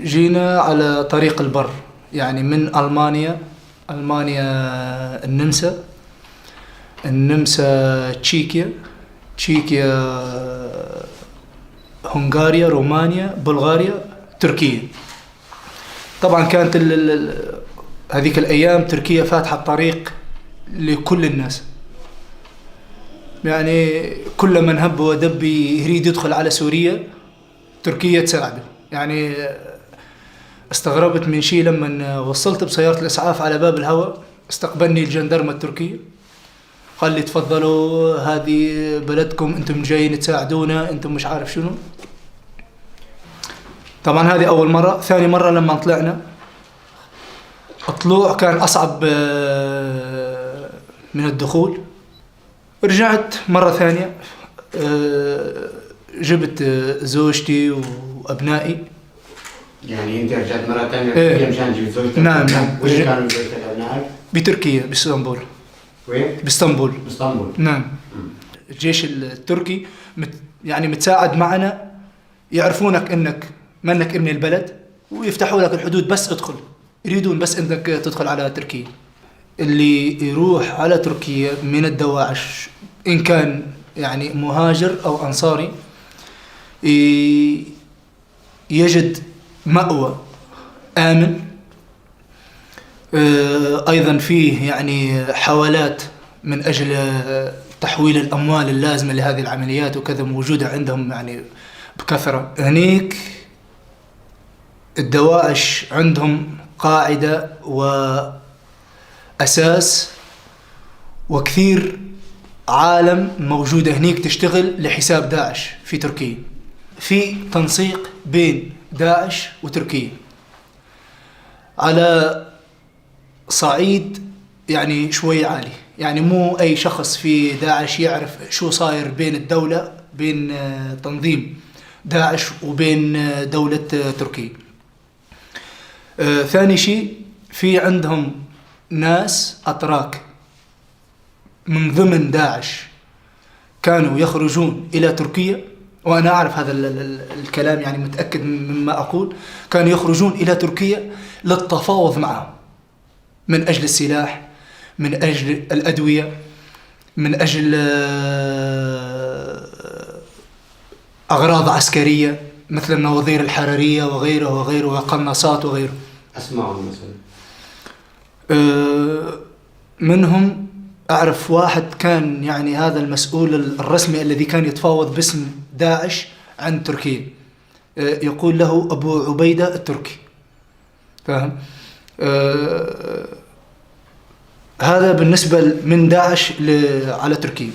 جينا على طريق البر، يعني من ألمانيا النمسا تشيكيا هنغاريا رومانيا بلغاريا تركيا. طبعا كانت هذيك الأيام تركيا فاتحة الطريق لكل الناس، يعني كل من هب ودب يريد يدخل على سوريا تركيا تساعده. يعني استغربت من شيء لما وصلت بسيارة الإسعاف على باب الهواء، استقبلني الجندرمة التركي، قال لي تفضلوا هذه بلدكم، انتم جايين تساعدونا، انتم مش عارف شنو. طبعا هذه أول مرة. ثاني مرة لما طلعنا، الطلوع كان أصعب من الدخول. رجعت مرة ثانية، جبت زوجتي وأبنائي. يعني أنت رجعت مرة ثانية مشان تجيب زوجتك؟ نعم. وين كانوا زوجتك أبنائك؟ بتركيا، باسطنبول. وين؟ باسطنبول. نعم. الجيش التركي يعني متساعد معنا، يعرفونك انك منك ابن البلد ويفتحوا لك الحدود، بس ادخل، يريدون بس انك تدخل على تركيا. اللي يروح على تركيا من الدواعش ان كان يعني مهاجر او انصاري يجد مأوى آمن. أيضا فيه يعني حوالات من أجل تحويل الأموال اللازمة لهذه العمليات وكذا، موجودة عندهم يعني بكثرة. هنيك الدواعش عندهم قاعدة وأساس، وكثير عالم موجودة هنيك تشتغل لحساب داعش في تركيا. في تنسيق بين داعش وتركيا على صعيد يعني شوي عالي، يعني مو أي شخص في داعش يعرف شو صاير بين الدولة، بين تنظيم داعش وبين دولة تركيا. ثاني شيء، في عندهم ناس أتراك من ضمن داعش كانوا يخرجون إلى تركيا، وأنا أعرف هذا الكلام، يعني متأكد مما أقول. كانوا يخرجون إلى تركيا للتفاوض معهم من أجل السلاح، من أجل الأدوية، من أجل أغراض عسكرية مثل النواظير الحرارية وغيره وغيره وقناصات وغيره. أسمعهم مثلا؟ منهم أعرف واحد كان يعني هذا المسؤول الرسمي الذي كان يتفاوض باسم داعش عن تركيا، يقول له أبو عبيدة التركي، فاهم؟ هذا بالنسبة من داعش على تركيا.